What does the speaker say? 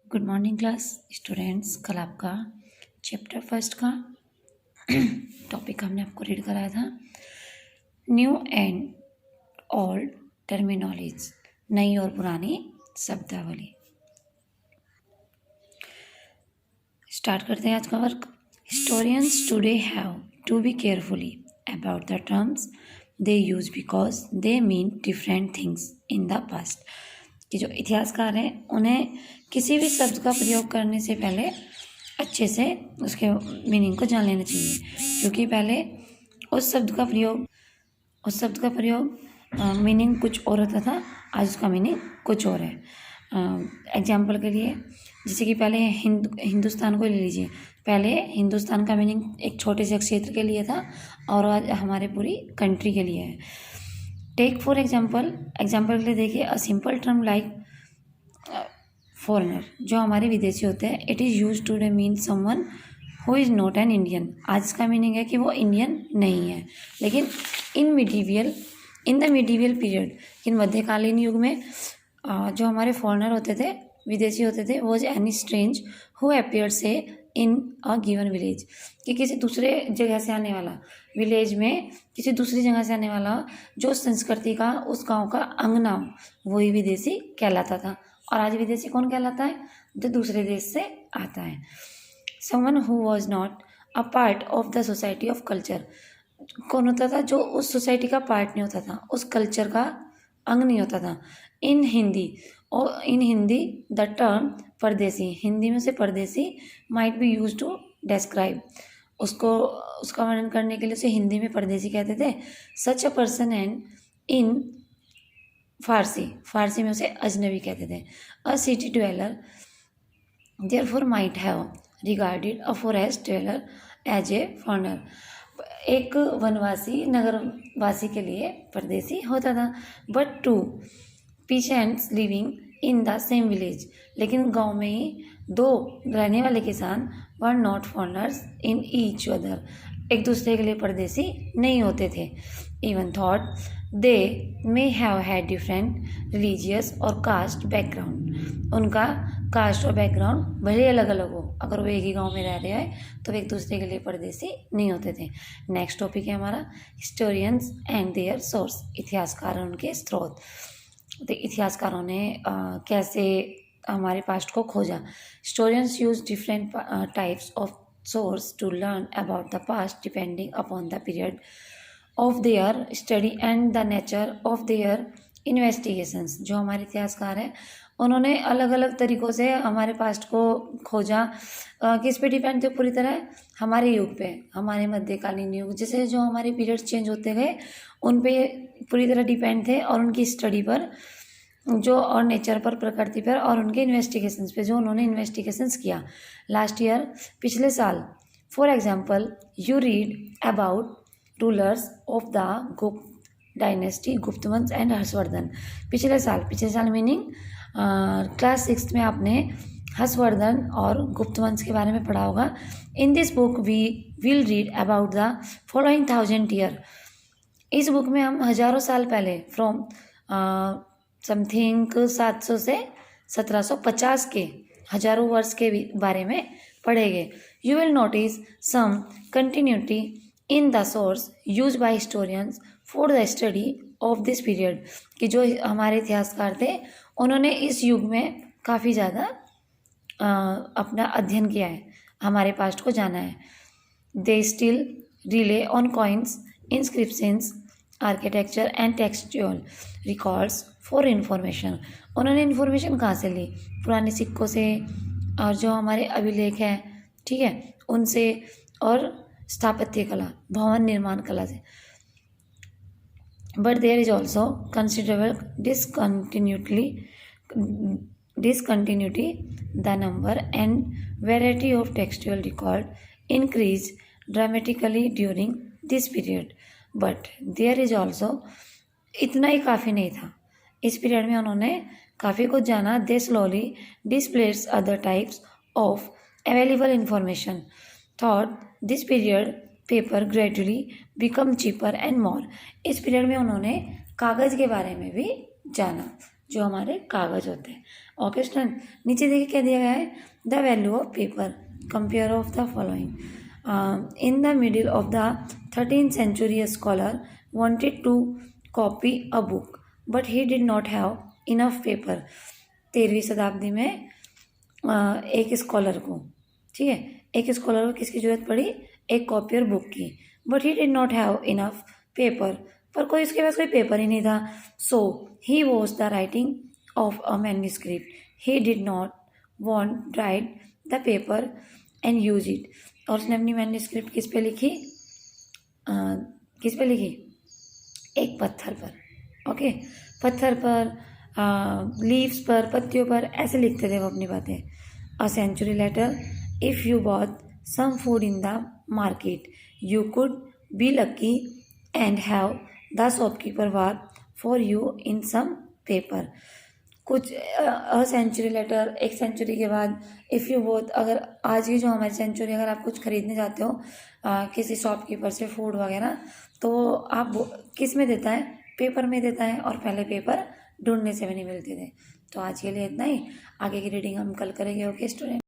Good morning class students. कल आपका chapter first का टॉपिक हमने आपको रीड कराया था, न्यू एंड ओल्ड टर्मिनोलॉजीज, नई और पुरानी शब्दावली। स्टार्ट करते हैं आज का work. Historians today have to be carefully about the terms they use because they mean different things in the past. कि जो इतिहासकार हैं उन्हें किसी भी शब्द का प्रयोग करने से पहले अच्छे से उसके मीनिंग को जान लेना चाहिए, क्योंकि पहले उस शब्द का प्रयोग मीनिंग कुछ और होता था, आज उसका मीनिंग कुछ और है। एग्जाम्पल के लिए जैसे कि पहले हिंदुस्तान को ले लीजिए। पहले हिंदुस्तान का मीनिंग एक छोटे से क्षेत्र के लिए था और आज हमारे पूरी कंट्री के लिए है। टेक फॉर एग्जाम्पल के लिए देखिए, a simple term like foreigner, जो हमारे विदेशी होते हैं, it is used to mean someone who is not an Indian. आज इसका मीनिंग है कि वो इंडियन नहीं है। लेकिन इन द मिडीवियल पीरियड, इन मध्यकालीन युग में जो हमारे फॉरेनर होते थे, विदेशी होते थे, वो एनी स्ट्रेंज हु अपीयर से इन अ गिवन विलेज, कि किसी दूसरे जगह से आने वाला, विलेज में किसी दूसरी जगह से आने वाला जो संस्कृति का उस गांव का अंग ना हो, वही विदेशी कहलाता था। और आज विदेशी कौन कहलाता है? जो दूसरे देश से आता है। Someone who was not a part of the society of culture, कौन होता था? जो उस सोसाइटी का पार्ट नहीं होता था, उस कल्चर का अंग नहीं होता था। इन हिंदी द टर्म परदेसी, हिंदी में से परदेसी might be used to describe, उसका वर्णन करने के लिए उसे हिंदी में परदेसी कहते थे। सच अ पर्सन एंड इन फारसी में उसे अजनबी कहते थे। A city dweller therefore might have regarded a forest dweller as a foreigner, एक वनवासी नगरवासी के लिए परदेसी होता था। But two peasants living in the same village, लेकिन गांव में ही दो रहने वाले किसान were not foreigners in each other, एक दूसरे के लिए परदेसी नहीं होते थे। Even thought they may have had different religious और कास्ट बैकग्राउंड, उनका कास्ट और बैकग्राउंड भले अलग अलग हो, अगर वो एक ही गांव में रह रहे हैं तो एक दूसरे के लिए परदेसी नहीं होते थे। नेक्स्ट टॉपिक है हमारा हिस्टोरियंस एंड देयर सोर्स, इतिहासकार और उनके स्रोत। तो इतिहासकारों ने कैसे हमारे पास्ट को खोजा। Historians use different types of source to learn about the past depending upon the period of their study and the nature of their investigations. जो हमारे इतिहासकार हैं उन्होंने अलग अलग तरीक़ों से हमारे पास्ट को खोजा। किस पे डिपेंड थे? पूरी तरह हमारे युग पे, हमारे मध्यकालीन युग, जैसे जो हमारे पीरियड्स चेंज होते गए उन पे पूरी तरह डिपेंड थे, और उनकी स्टडी पर जो, और नेचर पर, प्रकृति पर, और उनके इन्वेस्टिगेशंस पे, जो उन्होंने इन्वेस्टिगेशंस किया लास्ट ईयर, पिछले साल। For example you read about rulers of the गुप्त डायनेस्टी, गुप्त वंश एंड हर्षवर्धन। पिछले साल मीनिंग क्लास 6 में आपने हर्षवर्धन और गुप्त वंश के बारे में पढ़ा होगा। In this book we will read about the following 1000 year, इस बुक में हम हजारों साल पहले, फ्रॉम समथिंग 700 से 1750 के हजारों वर्ष के बारे में पढ़ेंगे। You will notice some continuity in the source used by historians for the study of this period, कि जो हमारे इतिहासकार थे उन्होंने इस युग में काफ़ी ज़्यादा अपना अध्ययन किया है, हमारे पास्ट को जाना है। They still relay on coins, inscriptions, architecture and textual records for information. उन्होंने इन्फॉर्मेशन कहाँ से ली? पुराने सिक्कों से, और जो हमारे अभिलेख हैं, ठीक है, उनसे, और स्थापत्य कला, भवन निर्माण कला से। But there is also considerable discontinuity, the number and variety of textual record increased dramatically during this period. But there is also, इतना ही काफ़ी नहीं था, इस पीरियड में उन्होंने काफ़ी कुछ जाना। They slowly displace other types of available information, thought this period paper gradually become cheaper and more. इस पीरियड में उन्होंने कागज़ के बारे में भी जाना, जो हमारे कागज़ होते हैं। ओके स्टूडेंट, नीचे देखिए क्या दिया गया है, the value of paper, compare of the following. In the middle of the 13th century a scholar wanted to copy a book but he did not have enough paper। 13वीं शताब्दी में एक scholar को, ठीक है, एक स्कॉलर को किसकी जरूरत पड़ी, एक कॉपी और बुक की, but he did not have enough paper, पर कोई उसके पास कोई पेपर ही नहीं था। So he was the writing of a manuscript, he did not want write the paper and use it. और उसने अपनी मैन्यूस्क्रिप्ट किस पे लिखी, किस पे लिखी, एक पत्थर पर। ओके, पत्थर पर, लीव्स पर, पत्तियों पर, ऐसे लिखते थे वो अपनी बातें। A century later, if you bought some food in the market you could be lucky and have the shopkeeper work for you in some paper. कुछ अ सेंचुरी लेटर, एक सेंचुरी के बाद, इफ़ यू बोथ, अगर आज की जो हमारी century, अगर आप कुछ खरीदने जाते हो किसी शॉपकीपर से फूड वगैरह, तो आप किस में देता है, पेपर में देता है, और पहले पेपर ढूंढने से भी नहीं मिलते थे। तो आज के लिए इतना ही, आगे की रीडिंग हम कल करेंगे। Okay student.